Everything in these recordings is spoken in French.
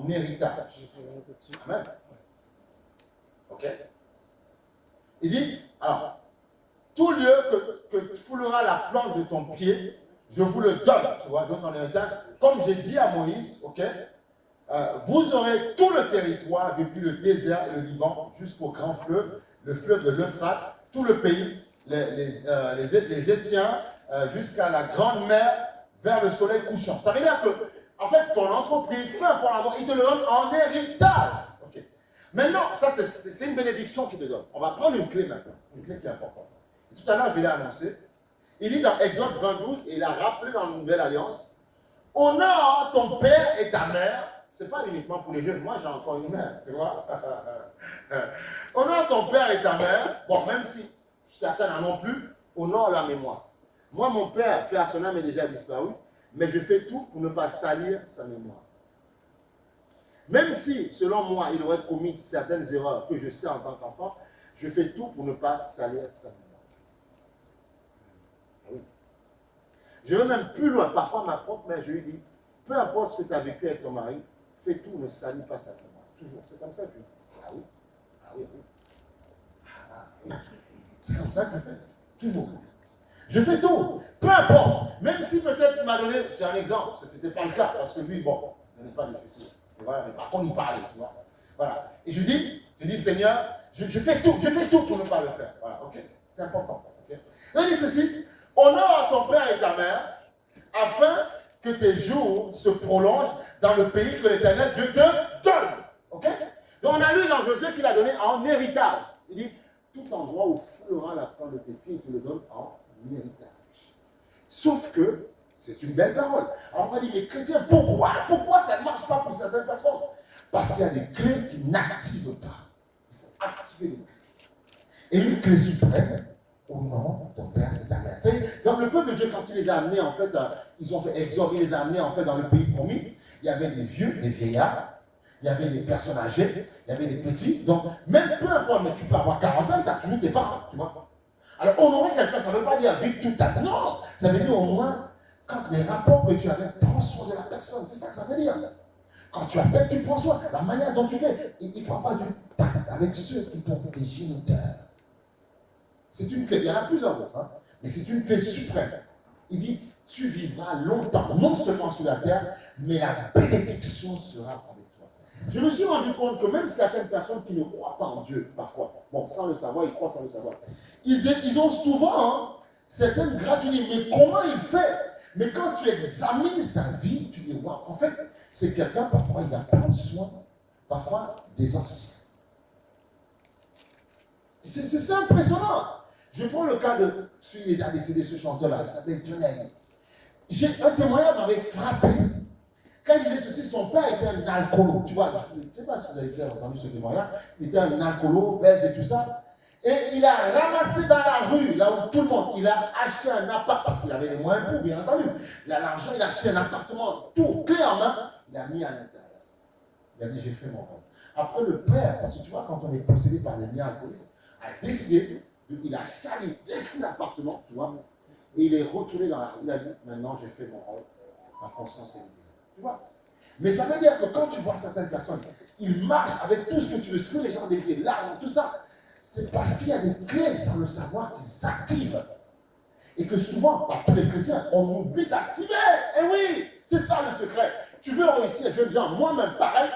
en héritage. Amen. Ok. Il dit, alors, tout lieu que tu fouleras la plante de ton pied, je vous le donne, tu vois, d'autres en héritage. Comme j'ai dit à Moïse, ok, vous aurez tout le territoire, depuis le désert et le Liban, jusqu'au grand fleuve, le fleuve de l'Euphrate, tout le pays, les Étiens, jusqu'à la grande mer, vers le soleil couchant. Ça veut dire que, en fait, ton entreprise, peu importe l'endroit, il te le donne en héritage. Okay. Maintenant, ça, c'est une bénédiction qu'il te donne. On va prendre une clé maintenant, une clé qui est importante. Et tout à l'heure, je l'ai annoncé. Il dit dans Exode 20:12, et il a rappelé dans la Nouvelle Alliance, honore ton père et ta mère. Ce n'est pas uniquement pour les jeunes. Moi, j'ai encore une mère, tu vois. Honore ton père et ta mère. Bon, même si certains n'en ont plus, honore la mémoire. Moi, mon père, Père son âme est déjà disparu, mais je fais tout pour ne pas salir sa mémoire. Même si, selon moi, il aurait commis certaines erreurs que je sais en tant qu'enfant, je fais tout pour ne pas salir sa mémoire. Oui. Je vais même plus loin. Parfois, ma propre mère, je lui dis, peu importe ce que tu as vécu avec ton mari, fais tout, ne salis pas sa mémoire. Toujours. C'est comme ça que je dis. Ah oui. Ah oui, oui. Ah oui. C'est comme ça que je fais. Toujours. Je fais tout, peu importe, même si peut-être il m'a donné, c'est un exemple, ce n'était pas le cas, parce que lui, bon, il n'est pas difficile. Voilà, mais par contre, il parlait, tu vois. Voilà. Et je dis, Seigneur, je fais tout pour ne pas le faire. Voilà, ok. C'est important. Okay? Il dit ceci, honore ton père et ta mère, afin que tes jours se prolongent dans le pays que l'Éternel Dieu te donne. Ok? Donc on a lu dans Josué qu'il a donné en héritage. Il dit, tout endroit où foulera la plante de tes pieds, il te le donne en héritage. Sauf que c'est une belle parole. Alors on va dire les chrétiens, pourquoi ça ne marche pas pour certaines personnes? Parce qu'il y a des clés qui n'activent pas. Il faut activer les clés. Et une clé suprême, honore ton père et ta mère. Dans le peuple de Dieu, quand il les a amenés, en fait, ils ont fait exode, il les a amenés en fait dans le pays promis. Il y avait des vieux, des vieillards, il y avait des personnes âgées, il y avait des petits. Donc, même peu importe, mais tu peux avoir 40 ans, tu as toujours tes parents, tu vois. Alors, honorer quelqu'un, ça ne veut pas dire vivre toute ta vie. Non, ça veut dire au moins, quand les rapports que tu avais, prends soin de la personne. C'est ça que ça veut dire. Quand tu appelles, tu prends soin. La manière dont tu fais, il ne faut pas du tact avec ceux qui t'ont tes géniteurs. C'est une clé. Il y en a plusieurs autres, hein, mais c'est une clé suprême. Il dit, tu vivras longtemps, non seulement sur la terre, mais la bénédiction sera avec toi. Je me suis rendu compte que même certaines personnes qui ne croient pas en Dieu, parfois, bon, sans le savoir, ils croient sans le savoir, ils ont souvent certaines gratitudes. Mais comment il fait? Mais quand tu examines sa vie, tu dis, waouh, en fait, c'est quelqu'un, parfois, il va prendre soin, parfois, des anciens. C'est impressionnant. Je prends le cas de celui qui a décédé, ce chanteur-là, il s'appelle John Lennon. Un témoignage m'avait frappé. Quand il disait ceci, son père était un alcoolo. Tu vois, je ne sais pas si vous avez déjà entendu ce témoignage. Il était un alcoolo, belge et tout ça. Et il a ramassé dans la rue, là où tout le monde, il a acheté un appart, parce qu'il avait les moyens pour, bien entendu. Il a l'argent, il a acheté un appartement, tout, clé en main, il a mis à l'intérieur. Il a dit, j'ai fait mon rôle. Après, le père, parce que tu vois, quand on est possédé par des liens alcooliques, a décidé, il a sali, détruit l'appartement, tu vois, et il est retourné dans la rue. Il a dit, maintenant j'ai fait mon rôle, ma conscience est libre. Tu vois? Mais ça veut dire que quand tu vois certaines personnes, ils marchent avec tout ce que tu veux, ce que les gens désirent, l'argent, tout ça, c'est parce qu'il y a des clés sans le savoir qui s'activent. Et que souvent, par tous les chrétiens, on oublie d'activer. Et oui, c'est ça le secret. Tu veux réussir, je veux dire, moi-même pareil,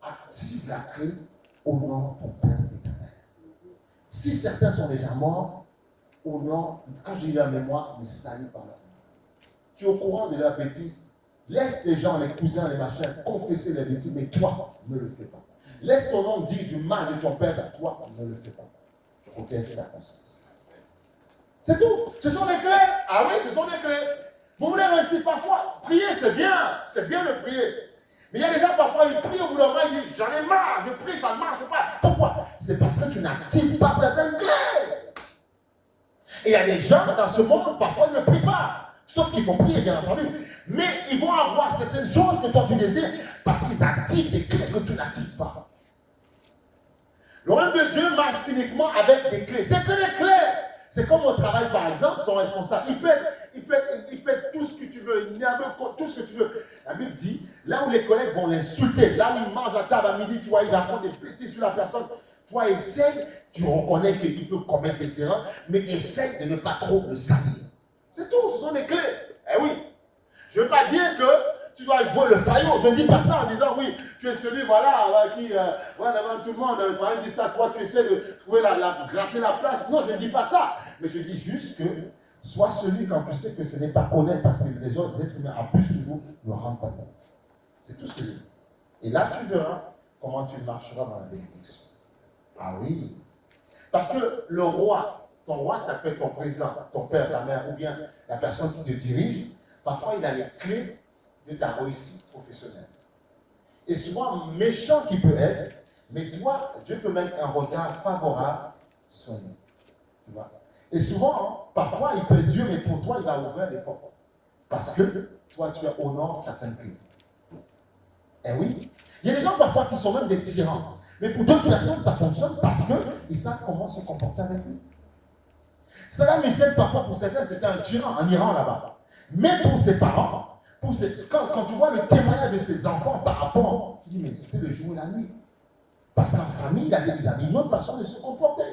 active la clé au nom de ton père et ta mère. Si certains sont déjà morts, au nom, quand j'ai eu la mémoire, me salis par la mémoire. Tu es au courant de leurs bêtises. Laisse les gens, les cousins, les machins, confesser les bêtises, mais toi, ne le fais pas. Laisse ton nom dire du mal de ton père, mais toi, ne le fais pas. Protège ta conscience. C'est tout. Ce sont des clés. Ah oui, ce sont des clés. Vous voulez réussir parfois. Prier, c'est bien de prier. Mais il y a des gens, parfois, ils prient au bout d'un moment, ils disent, j'en ai marre, je prie, ça ne marche pas. Pourquoi? C'est parce que tu n'actives pas certaines clés. Et il y a des gens dans ce monde, parfois, ils ne prient pas. Sauf qu'ils vont prier, bien entendu. Mais ils vont avoir certaines choses que toi tu désires parce qu'ils activent des clés que tu n'actives pas. Le royaume de Dieu marche uniquement avec des clés. C'est que les clés. C'est comme au travail, par exemple, ton responsable, il peut être tout ce que tu veux, il tout ce que tu veux. La Bible dit, là où les collègues vont l'insulter, là où il mange à table à midi, tu vois, il va prendre des bêtises sur la personne. Toi, essaye, tu reconnais qu'il peut commettre des erreurs, mais essaye de ne pas trop le salir. C'est tout, ce sont des clés. Eh oui. Je ne veux pas dire que tu dois jouer le faillot. Je ne dis pas ça en disant, oui, tu es celui, voilà, qui, voilà, devant tout le monde, quand il dit ça, toi, tu essaies de trouver gratter la place. Non, je ne dis pas ça. Mais je dis juste que, sois celui quand tu sais que ce n'est pas honnête, parce que les autres êtres humains abusent toujours, ne rendent pas compte. C'est tout ce que je dis. Et là, tu verras comment tu marcheras dans la bénédiction. Ah oui. Parce que le roi, ton roi, ça peut être ton président, ton père, ta mère, ou bien la personne qui te dirige. Parfois, il a les clés de ta réussite professionnelle. Et souvent, méchant qu'il peut être, mais toi, Dieu peut mettre un regard favorable sur lui. Tu vois? Et souvent, parfois, il peut être dur, mais pour toi, il va ouvrir les portes. Parce que toi, tu honores certaines clés. Eh oui. Il y a des gens parfois qui sont même des tyrans. Mais pour d'autres personnes, ça fonctionne parce qu'ils savent comment se comporter avec lui. Saddam Hussein, parfois, pour certains, c'était un tyran en Iran là-bas. Mais pour ses parents, quand tu vois le témoignage de ses enfants par rapport, tu dis, mais c'était le jour et la nuit. Parce qu'en famille, ils avaient une autre façon de se comporter.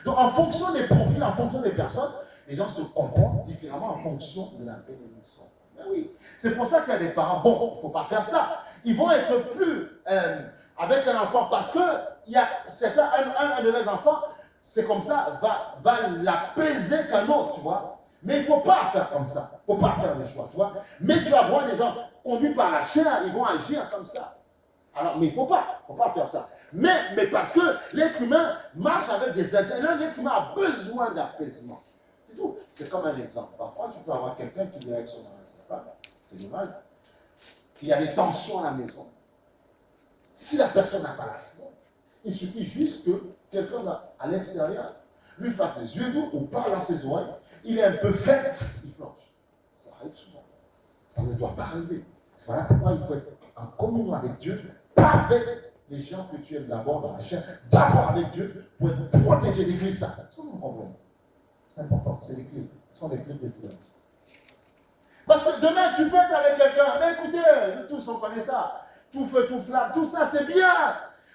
Donc, en fonction des profils, en fonction des personnes, les gens se comportent différemment en fonction de la bénédiction. Mais oui, c'est pour ça qu'il y a des parents, bon, il ne faut pas faire ça. Ils vont être plus avec un enfant parce que il y a certains, un de leurs enfants, c'est comme ça, va l'apaiser qu'un autre, tu vois. Mais il ne faut pas faire comme ça. Il ne faut pas faire le choix, tu vois. Mais tu vas voir des gens conduits par la chair, ils vont agir comme ça. Alors, mais il ne faut pas faire ça. Mais parce que l'être humain marche avec des intérêts, l'être humain a besoin d'apaisement. C'est tout. C'est comme un exemple. Parfois, tu peux avoir quelqu'un qui vient avec son mari, sa femme. C'est normal. Il y a des tensions à la maison. Si la personne n'a pas la foi, il suffit juste que quelqu'un à l'extérieur lui fasse des yeux doux ou parle dans ses oreilles. Il est un peu faible, il flanche. Ça arrive souvent. Ça ne doit pas arriver. C'est voilà pourquoi il faut être en communion avec Dieu, pas avec les gens que tu aimes d'abord dans la chair, d'abord avec Dieu pour être protégé des clés. Ça, c'est mon problème. C'est important, c'est les clés. Ce sont les clés que tu donnes. Parce que demain, tu peux être avec quelqu'un. Mais écoutez, nous tous on connaît ça. Tout feu, tout flamme, tout ça, c'est bien.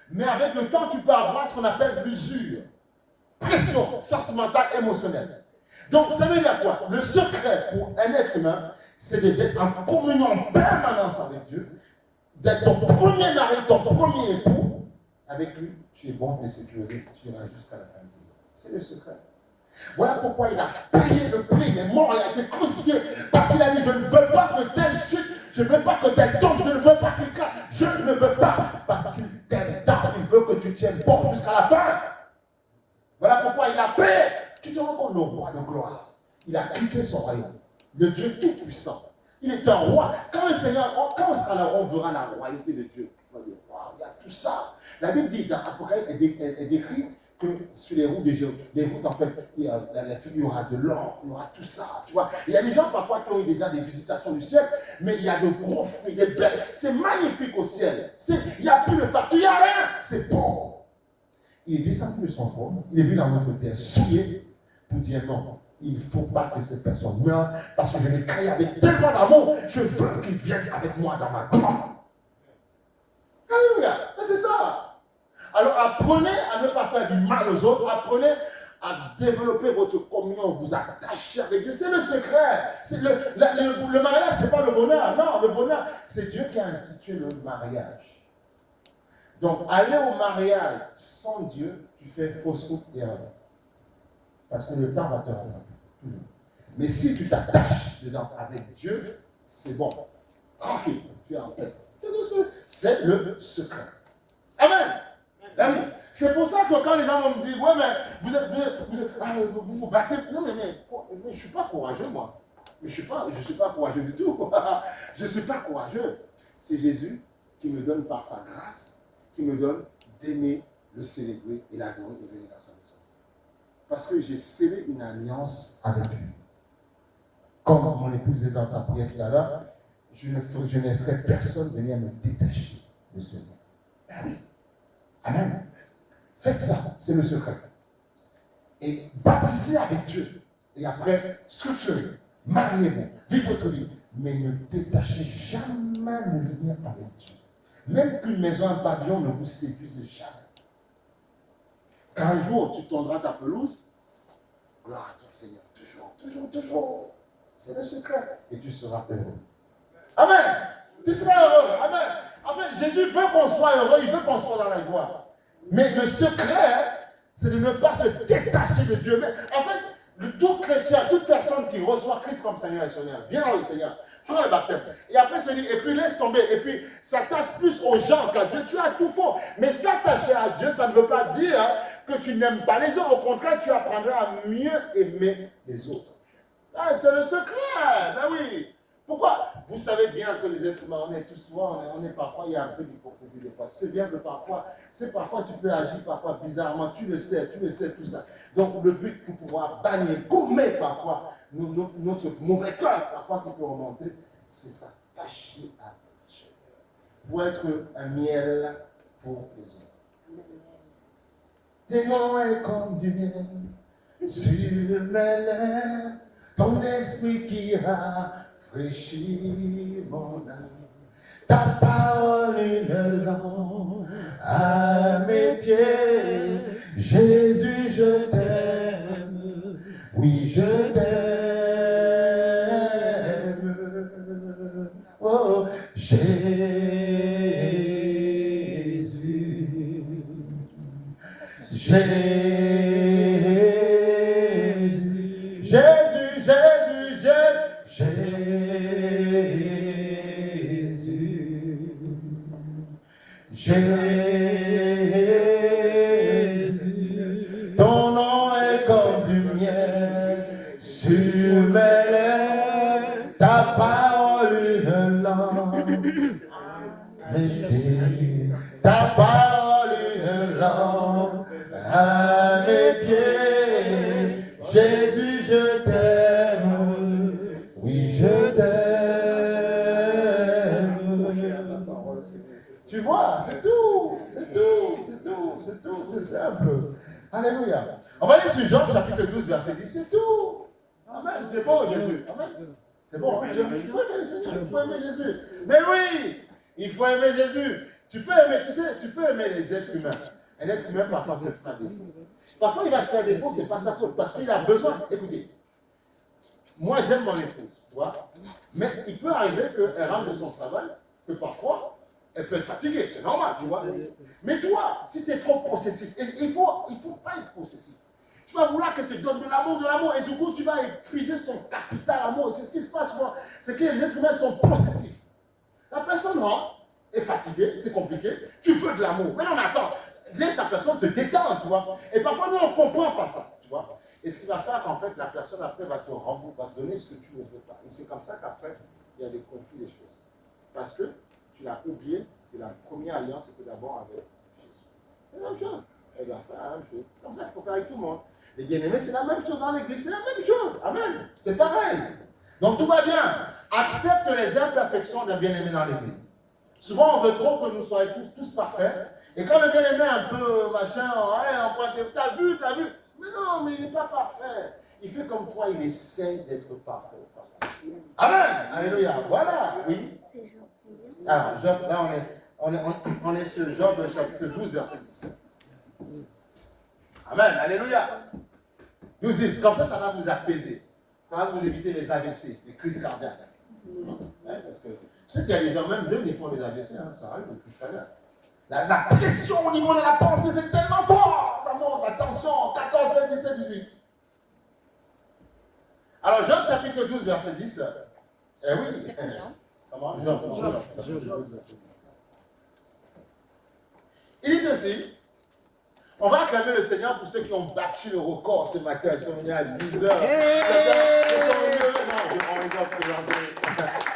Mais avec le temps, tu peux avoir ce qu'on appelle l'usure. Pression sentimentale, émotionnelle. Donc, ça veut dire quoi? Le secret pour un être humain, c'est d'être en communion en permanence avec Dieu, d'être ton premier mari, ton premier époux. Avec lui, tu es bon, tu es sécurisé, tu iras jusqu'à la fin de vie. C'est le secret. Voilà pourquoi il a payé le prix, il est mort, il a été crucifié. Parce qu'il a dit, je ne veux pas que tel chute, je ne veux pas que tel tombe, je ne veux pas qu'il casse, je ne veux pas. Parce qu'il t'aime tant, il veut que tu tiennes bon jusqu'à la fin. Voilà pourquoi il a payé. Tu te rends compte, le roi de gloire. Il a quitté son royaume. Le Dieu tout-puissant. Il est un roi. Quand le Seigneur, quand on sera là, on verra la royauté de Dieu. On va dire, waouh, il y a tout ça. La Bible dit, dans Apocalypse, elle décrit que sur les routes de Jérusalem, les routes en fait, il y aura de l'or, il y aura tout ça, tu vois. Il y a des gens parfois qui ont eu déjà des visitations du ciel, mais il y a de gros fruits, des belles. C'est magnifique au ciel. Il n'y a plus de facture, il n'y a rien. C'est bon. Il est descendu de son trône, il est venu dans notre terre souillé pour dire non, il ne faut pas que cette personne meure parce que je l'ai créé avec tellement d'amour, je veux qu'il vienne avec moi dans ma gloire. Alléluia, c'est ça. Alors apprenez à ne pas faire du mal aux autres, apprenez à développer votre communion, vous attacher avec Dieu. C'est le secret. Le mariage, ce n'est pas le bonheur. Non, le bonheur, c'est Dieu qui a institué le mariage. Donc, aller au mariage sans Dieu, tu fais fausse route et erreur. Parce que le temps va te rattraper. Toujours. Mais si tu t'attaches dedans avec Dieu, c'est bon. Tranquille, tu es en paix. C'est le secret. Amen. Amen. C'est pour ça que quand les gens vont me dire, ouais, mais vous vous battez. Non, mais je ne suis pas courageux, moi. Je ne suis pas courageux du tout. Je ne suis pas courageux. C'est Jésus qui me donne par sa grâce, qui me donne d'aimer, le célébrer et l'adorer et venir dans sa maison. Parce que j'ai scellé une alliance avec lui. Comme mon épouse est dans sa prière tout à l'heure, je ne laisserai personne venir me détacher de ce lien. Amen. Faites ça, c'est le secret. et baptisez avec Dieu. Et après, structurez, mariez-vous, vivez votre vie. Mais ne détachez jamais le lien avec Dieu. Même qu'une maison, un pavillon ne vous séduise jamais. Qu'un jour, tu tondras ta pelouse, gloire à toi Seigneur, toujours. C'est le secret. Et tu seras heureux. Amen. Tu seras heureux. Amen. En fait, Jésus veut qu'on soit heureux, il veut qu'on soit dans la joie. Mais le secret, c'est de ne pas se détacher de Dieu. Mais en fait, tout chrétien, toute personne qui reçoit Christ comme Seigneur et Seigneur, vient dans le Seigneur, prend le baptême. Et après se dit, et puis laisse tomber, et puis s'attache plus aux gens qu'à Dieu. Tu as tout faux. Mais s'attacher à Dieu, ça ne veut pas dire que tu n'aimes pas les autres. Au contraire, tu apprendras à mieux aimer les autres. Ah, c'est le secret. Ben oui. Pourquoi? Vous savez bien que les êtres humains, on est tous souvent, on est parfois, il y a un peu d'hypocrisie des fois. C'est bien que parfois tu peux agir parfois bizarrement, tu le sais, tout ça. Donc le but pour pouvoir bannir, gommer parfois notre mauvais cœur, parfois qui peut remonter, c'est s'attacher à Dieu. Pour être un miel pour les autres. Tes noms est comme du miel sur mes lèvres, ton esprit qui rafraîchit mon âme. Ta parole une lampe à mes pieds. Jésus, je t'aime. Oui, je t'aime. Oh, Jésus. Jésus, ton nom est comme du miel sur mes lèvres, ta parole une lampe, ta parole une lampe à mes pieds. Jésus, je t'aime, oui, je t'aime. Tu vois, c'est tout, c'est simple. Alléluia. On va aller sur Jean chapitre 12, verset 10, c'est tout. Amen, c'est bon Jésus. Amen. C'est bon, il faut aimer le Seigneur, il faut aimer Jésus. Mais oui, il faut aimer Jésus. Tu peux aimer, tu sais, tu peux aimer les êtres humains. Un être humain parfois peut faire défaut. Parfois il va faire défaut, c'est pas sa faute, parce qu'il a besoin. Écoutez, moi j'aime mon épouse, tu vois, mais il peut arriver qu'elle rentre de son travail, que parfois, elle peut être fatiguée, c'est normal, tu vois. Mais toi, si tu es trop possessif, il ne faut pas être possessif. Tu vas vouloir qu'elle te donne de l'amour, et du coup, tu vas épuiser son capital amour. Et c'est ce qui se passe, moi. C'est que les êtres humains sont possessifs. La personne rentre, est fatiguée, c'est compliqué, tu veux de l'amour. Mais non, mais attends, laisse la personne te détendre, tu vois. Et parfois, nous, on ne comprend pas ça, tu vois. Et ce qui va faire qu'en fait, la personne après va te rembourser, va te donner ce que tu ne veux pas. Et c'est comme ça qu'après, il y a des conflits, des choses. Parce que tu l'as oublié que la première alliance était d'abord avec Jésus. C'est la même chose. Elle va faire la même chose. C'est comme ça qu'il faut faire avec tout le monde. Les bien-aimés, c'est la même chose dans l'église, c'est la même chose. Amen. C'est pareil. Donc tout va bien. Accepte les imperfections d'un bien-aimé dans l'église. Souvent, on veut trop que nous soyons tous parfaits. Et quand le bien-aimé est un peu machin, on croit que t'as vu. Mais non, mais il n'est pas parfait. Il fait comme toi, il essaye d'être parfait. Amen. Alléluia. Voilà. Oui. Alors, Job, là, on est sur Job chapitre 12, verset 10. Amen. Alléluia. 12, 10. Comme ça va vous apaiser. Ça va vous éviter les AVC, les crises cardiaques. Parce que tu sais qu'il y a des gens, même jeunes, ils font des AVC, hein, ça arrive, les crises cardiaques. La pression au niveau de la pensée, c'est tellement fort. Ça monte, la tension, 14, 16, 17, 18. Alors, Job chapitre 12, verset 10. Eh oui. Comment? Job. Il dit ceci. On va acclamer le Seigneur pour ceux qui ont battu le record ce matin. Ils sont venus à 10 heures.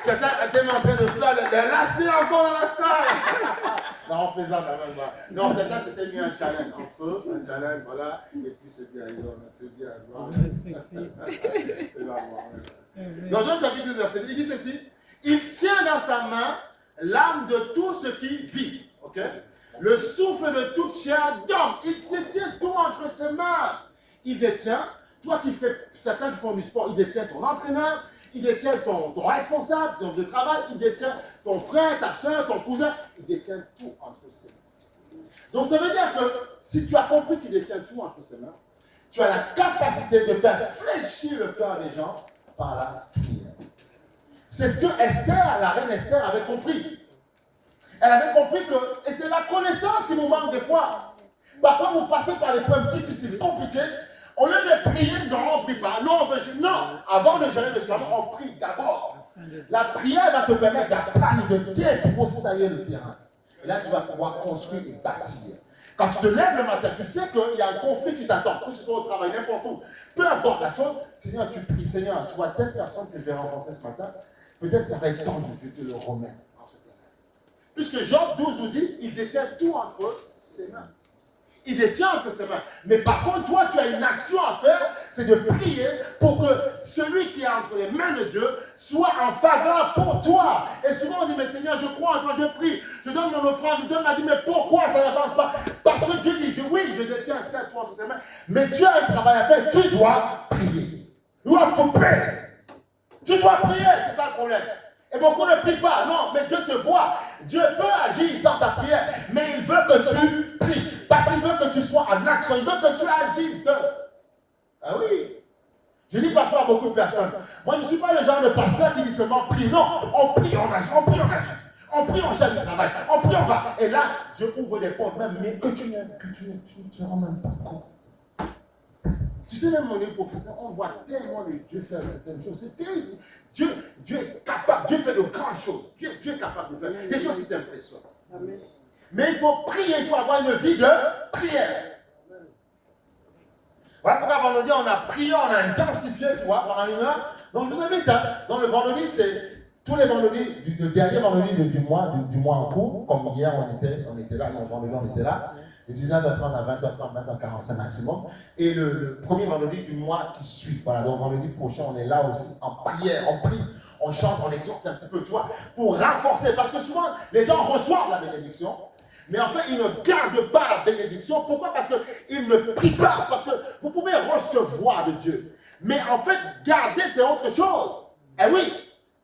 Certains étaient en train de faire le lacet encore dans la salle. Non, on plaisante quand même. Non, certains s'étaient mis un challenge entre eux. Un challenge, voilà. Et puis c'est bien, c'est bien. Dans Jean chapitre 12, verset 2, il dit ceci. Il tient dans sa main l'âme de tout ce qui vit. Ok? Le souffle de toute chair d'homme. Il tient tout entre ses mains. il détient, toi qui fais, certains qui font du sport, il détient ton entraîneur, il détient ton responsable de travail, il détient ton frère, ta soeur, ton cousin, il détient tout entre ses mains. Donc ça veut dire que si tu as compris qu'il détient tout entre ses mains, tu as la capacité de faire fléchir le cœur des gens par la prière. C'est ce que Esther, la reine Esther, avait compris. Elle avait compris que, et c'est la connaissance qui nous manque des fois. Parfois, vous passez par des problèmes difficiles, compliqués. Au lieu de prier, non, on ne prie pas. Non, avant de gérer le soir, on prie d'abord. La prière va te permettre d'apprendre, de débroussailler le terrain. Et là, tu vas pouvoir construire et bâtir. Quand tu te lèves le matin, tu sais qu'il y a un conflit qui t'attend, que ce soit au travail, n'importe où. Peu importe la chose, Seigneur, tu pries. Seigneur, tu vois telle personne que je vais rencontrer ce matin, peut-être ça va être temps de Dieu, te le remettre entre tes mains. Puisque Job 12 nous dit, il détient tout entre ses mains. Il détient entre ses mains. Mais par contre, toi, tu as une action à faire, c'est de prier pour que celui qui est entre les mains de Dieu soit en faveur pour toi. Et souvent, on dit, mais Seigneur, je crois en toi, je prie, je donne mon offrande, Dieu m'a dit, mais pourquoi ça n'avance pas? Parce que Dieu dit, oui, je détiens ça, toi, entre tes mains, mais tu as un travail à faire, tu dois prier. You have to pray. Tu dois prier, c'est ça le problème. Et beaucoup ne prient pas. Non, mais Dieu te voit. Dieu peut agir sans ta prière, mais il veut que tu pries. Parce qu'il veut que tu sois en action. Il veut que tu agisses. Ah oui. Je dis parfois à beaucoup de personnes, moi je ne suis pas le genre de pasteur qui dit seulement prie. Non, on prie, on agit, on prie, on agit. On prie, on cherche du travail. On prie, on va. Et là, je ouvre des portes, même, mais que tu ne rends même pas compte. Tu sais, même mon professeur, on voit tellement de Dieu faire certaines choses. C'est terrible. Dieu est capable, Dieu fait de grandes choses. Dieu est capable de faire des choses qui t'impressionnent. Mais il faut prier, il faut avoir une vie de prière. Voilà pourquoi vendredi, on a prié, on a intensifié, tu vois, pendant une heure. Donc, je vous invite, hein, dans le vendredi, c'est tous les vendredis, le dernier vendredi du mois en cours, comme hier, on était là, le vendredi, on était là. De 19h30 à 20h30, 20h45 maximum. Et le premier vendredi du mois qui suit. Voilà, donc vendredi prochain, on est là aussi en prière, on prie, on chante, on exhorte un petit peu, tu vois, pour renforcer. Parce que souvent, les gens reçoivent la bénédiction, mais en fait, ils ne gardent pas la bénédiction. Pourquoi? Parce qu'ils ne prient pas. Parce que vous pouvez recevoir de Dieu. Mais en fait, garder, c'est autre chose. Eh oui,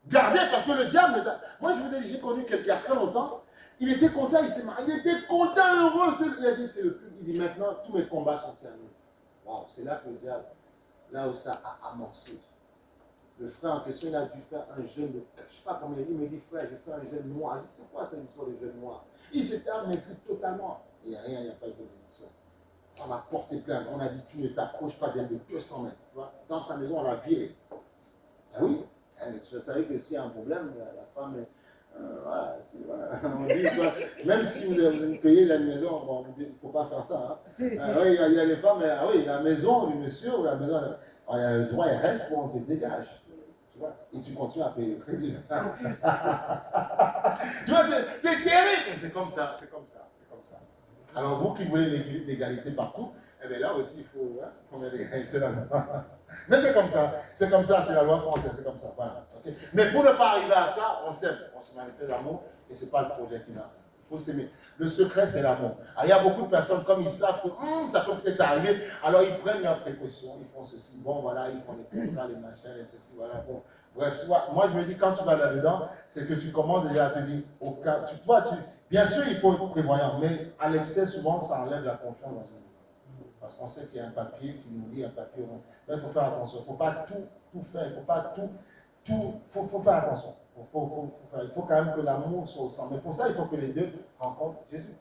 garder, parce que le diable... Moi, je vous ai dit, j'ai connu quelqu'un il y a très longtemps. Il était content, il s'est marié, il était content, heureux. Il a dit, c'est le plus. Il dit, maintenant, tous mes combats sont terminés. Wow, c'est là que le diable, là où ça a amorcé. Le frère en question, il a dû faire un jeûne de. Je ne sais pas comment il me dit, frère, je fais un jeûne noir. Il dit, c'est quoi cette histoire de jeûne noir? Il s'est terminé totalement. Il n'y a rien, il n'y a pas de bénédiction. On a porté plainte. On a dit, tu ne t'approches pas d'elle de 200 mètres. Tu vois? Dans sa maison, on l'a viré. Ah oui, tu savais que s'il y a un problème, la femme est. Voilà, on dit, toi, même si vous payez la maison, bon, il ne faut pas faire ça. Hein. Oui, il y a des femmes, ah oui, la maison du monsieur ou la maison, le droit il reste pour on te dégage. Tu vois, et tu continues à payer le crédit. Tu vois, c'est terrible, c'est comme ça, c'est comme ça, c'est comme ça. Alors vous qui voulez l'égalité partout, eh bien là aussi il faut mettre l'égalité là-dedans. Mais c'est comme ça, c'est la loi française, c'est comme ça. Voilà. Okay. Mais pour ne pas arriver à ça, on s'aime, on se manifeste l'amour et ce n'est pas le projet qui n'a. Il faut s'aimer. Le secret, c'est l'amour. Il y a beaucoup de personnes, comme ils savent que ça peut peut-être arriver, alors ils prennent leurs précautions, ils font ceci, bon voilà, ils font les contrats, les machins, et ceci, voilà. Bon. Bref, tu vois, moi je me dis, quand tu vas là-dedans, c'est que tu commences déjà à te dire, au cas, bien sûr, il faut être prévoyant, mais à l'excès, souvent, ça enlève la confiance dans une vie. Parce qu'on sait qu'il y a un papier qui nous lie, un papier. Il faut faire attention. Il ne faut pas tout faire. Il ne faut pas faut faire attention. Il faut quand même que l'amour soit au centre. Mais pour ça, il faut que les deux rencontrent Jésus.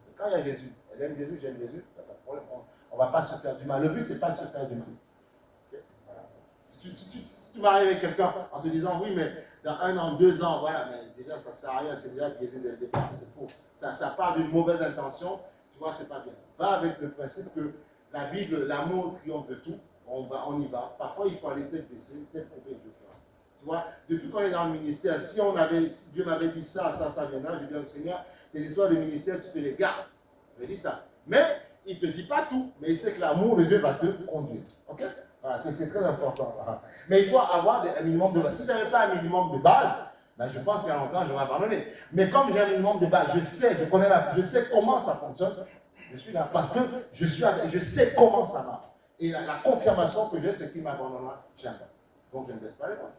Et quand il y a Jésus, elle aime Jésus, j'aime Jésus, il n'y a pas de problème. On ne va pas se faire du mal. Le but, ce n'est pas de se faire du mal. Okay? Voilà. Si tu m'arrives avec quelqu'un en te disant, oui, mais dans 1 an, 2 ans, voilà, mais déjà, ça ne sert à rien. C'est déjà biaisé dès le départ. C'est faux. Ça part d'une mauvaise intention. Tu vois, c'est pas bien. Va avec le principe que la Bible, l'amour triomphe de tout. On y va. Parfois, il faut aller tête baissée, tête coupée, Dieu fera. Tu vois, depuis qu'on est dans le ministère, si Dieu m'avait dit ça vient là, je dis au Seigneur, tes histoires de ministère, tu te les gardes. Je dis ça. Mais il ne te dit pas tout, mais il sait que l'amour de Dieu va te conduire. Ok? Voilà, c'est très important. Voilà. Mais il faut avoir un minimum de base. Si je n'avais pas un minimum de base, ben je pense qu'à longtemps, j'aurais abandonné. Mais comme j'ai un minimum de base, je sais comment ça fonctionne. Je suis là parce que je sais comment ça marche. Et la confirmation que j'ai, c'est qu'il m'abandonnera jamais. Donc je ne laisse pas les moi.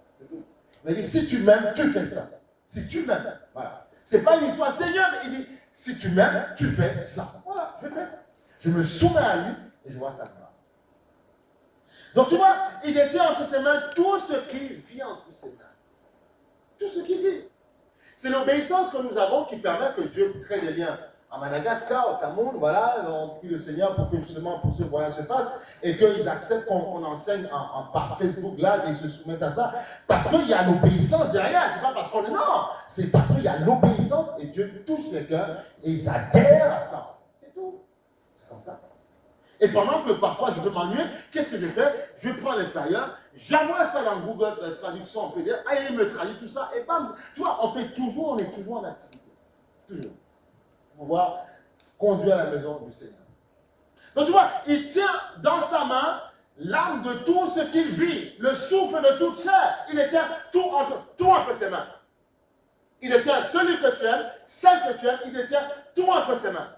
Il dit, si tu m'aimes, tu fais ça. Si tu m'aimes, voilà. Ce n'est pas une histoire Seigneur, mais il dit, si tu m'aimes, tu fais ça. Voilà, je fais. Je me soumets à lui et je vois sa gloire. Donc tu vois, il détient entre ses mains tout ce qui vit entre ses mains. Tout ce qui vit. C'est l'obéissance que nous avons qui permet que Dieu crée des liens. À Madagascar, au Cameroun, voilà, on prie le Seigneur pour que justement pour ce voyage se fasse et qu'ils acceptent qu'on enseigne par Facebook là et ils se soumettent à ça. Parce qu'il y a l'obéissance derrière, c'est pas parce qu'on est non, c'est parce qu'il y a l'obéissance et Dieu touche les cœurs et ils adhèrent à ça. C'est tout. C'est comme ça. Et pendant que parfois je veux m'ennuyer, qu'est-ce que je fais? Je prends les flyers, j'envoie ça dans Google Traduction en PDF, et il me traduit tout ça, et bam, tu vois, on est toujours en activité. Toujours. Pour pouvoir conduire la maison du Seigneur. Donc tu vois, il tient dans sa main l'âme de tout ce qu'il vit, le souffle de toute chair. Il tient tout entre ses mains. Il tient celui que tu aimes, celle que tu aimes, il tient tout entre ses mains.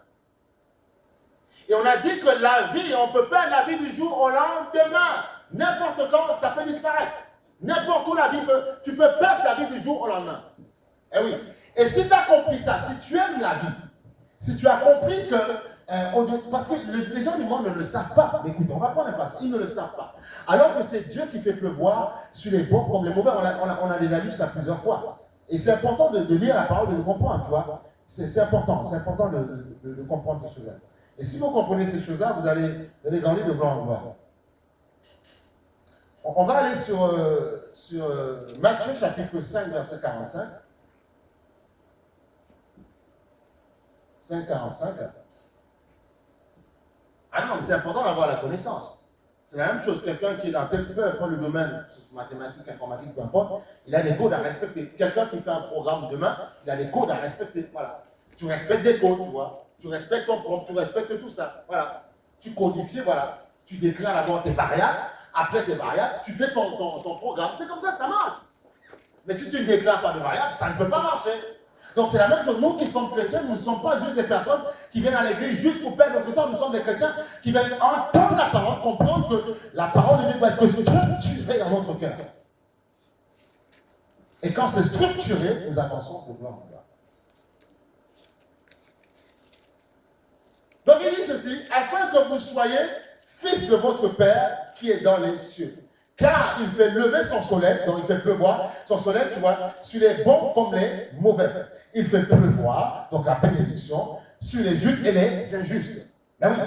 Et on a dit que la vie, on peut perdre la vie du jour au lendemain. N'importe quand, ça peut disparaître. N'importe où la vie peut, tu peux perdre la vie du jour au lendemain. Eh oui. Et si tu as compris ça, si tu aimes la vie, si tu as compris que, parce que les gens du monde ne le savent pas, mais écoute, on va prendre un passage, ils ne le savent pas. Alors que c'est Dieu qui fait pleuvoir sur les bons comme les mauvais, on a déjà lu ça plusieurs fois. Et c'est important de lire la parole, de le comprendre, tu vois. C'est important de comprendre ces choses-là. Et si vous comprenez ces choses-là, vous allez grandir de gloire en gloire. On va aller sur Matthieu chapitre 5, verset 45. 5, 45. Ah non, mais c'est important d'avoir la connaissance. C'est la même chose. Quelqu'un qui est dans tel peu le domaine mathématique, informatique, peu importe, il a des codes à respecter. Quelqu'un qui fait un programme demain, il a des codes à respecter. Voilà. Tu respectes des codes, tu vois. Tu respectes ton propre, tu respectes tout ça. Voilà. Tu codifies, voilà. Tu déclares d'abord tes variables. Après tes variables, tu fais ton programme. C'est comme ça que ça marche. Mais si tu ne déclares pas de variables, ça ne peut pas marcher. Donc c'est la même chose. Nous qui sommes chrétiens, nous ne sommes pas juste des personnes qui viennent à l'église juste pour perdre notre temps. Nous sommes des chrétiens qui viennent entendre la parole, comprendre que la parole de Dieu doit être structurée dans notre cœur. Et quand c'est structuré, nous avançons de gloire en gloire. Donc il dit ceci, afin que vous soyez fils de votre Père qui est dans les cieux. Car il fait lever son soleil, donc il fait pleuvoir, son soleil, tu vois, sur les bons comme les mauvais. Il fait pleuvoir, donc la bénédiction, sur les justes et les injustes. Ben oui,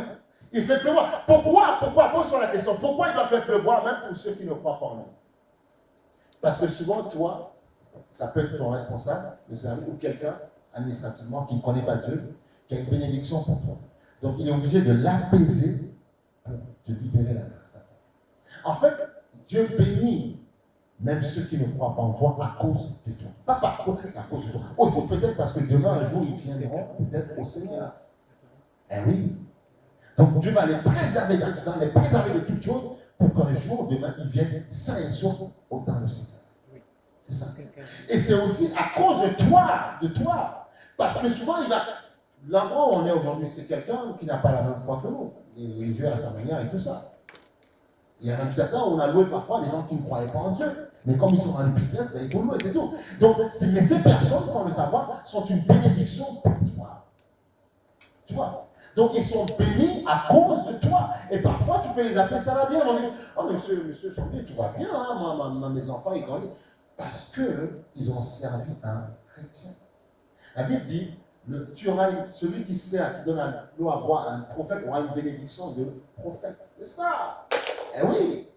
il fait pleuvoir. Pourquoi, pose-toi la question, pourquoi il va faire pleuvoir même pour ceux qui ne croient pas en lui? Parce que souvent, toi, ça peut être ton responsable, le service, ou quelqu'un, administrativement, qui ne connaît pas Dieu, qui a une bénédiction pour toi. Donc il est obligé de l'apaiser pour te libérer la grâce. En fait, Dieu bénit même ceux qui ne croient pas en toi à cause de toi. Pas par contre, à cause de toi. Aussi peut-être parce que demain, un jour, ils viendront peut-être au Seigneur. Eh oui. Donc Dieu va les préserver d'accidents, les préserver de toutes choses pour qu'un jour, demain, ils viennent sains et saufs au temps du Seigneur. C'est ça. Et c'est aussi à cause de toi. Parce que souvent, l'endroit où on est aujourd'hui, c'est quelqu'un qui n'a pas la même foi que nous. Il joue à sa manière et tout ça. Il y a même certains où on a loué parfois des gens qui ne croyaient pas en Dieu. Mais comme ils sont dans le business, ben, il faut louer, c'est tout. Donc, mais ces personnes, sans le savoir, sont une bénédiction pour toi. Tu vois? Donc, ils sont bénis à cause de toi. Et parfois, tu peux les appeler, ça va bien. On dit, oh, monsieur, tout va bien, hein? Moi, mes enfants, ils grandissent. Parce qu'ils ont servi un chrétien. La Bible dit, tu auras celui qui sert, qui donne l'eau à boire à un prophète, aura une bénédiction de prophète. C'est ça. Eh oui.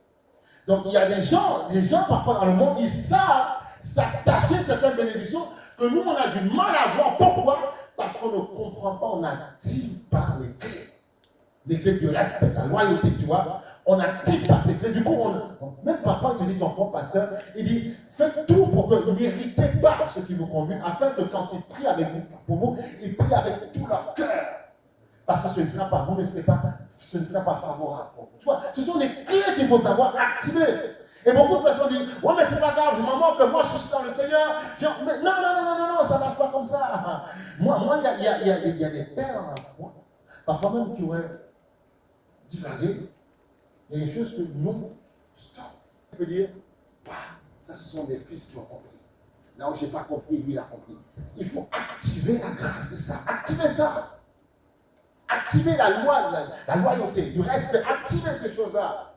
Donc il y a des gens parfois dans le monde, ils savent s'attacher certaines bénédictions que nous on a du mal à voir. Pourquoi? Parce qu'on ne comprend pas, on n'active pas les clés. Les clés du respect, la loyauté, tu vois. On n'active pas ces clés. Du coup, même parfois, il te dit ton propre pasteur, il dit, faites tout pour que n'irritez pas ceux qui vous conduisent, afin que quand ils prient avec vous, pour vous, ils prient avec tout leur cœur. Parce que ce ne sera pas, vous ne serez pas, ce ne sera pas favorable pour vous. Tu vois, ce sont des clés qu'il faut savoir activer. Et beaucoup de personnes disent, ouais, mais c'est pas grave, je m'en moque, moi je suis dans le Seigneur. Mais non, ça ne marche pas comme ça. Moi, il y a des pères dans la foi, parfois même qui auraient divagué, Il y a des choses que non, stop. On peut dire, bah, ça ce sont des fils qui ont compris. Là où je n'ai pas compris, lui il a compris. Il faut activer la grâce, c'est ça. Activer ça. Activer la loi, la loyauté. Du reste, activer ces choses-là.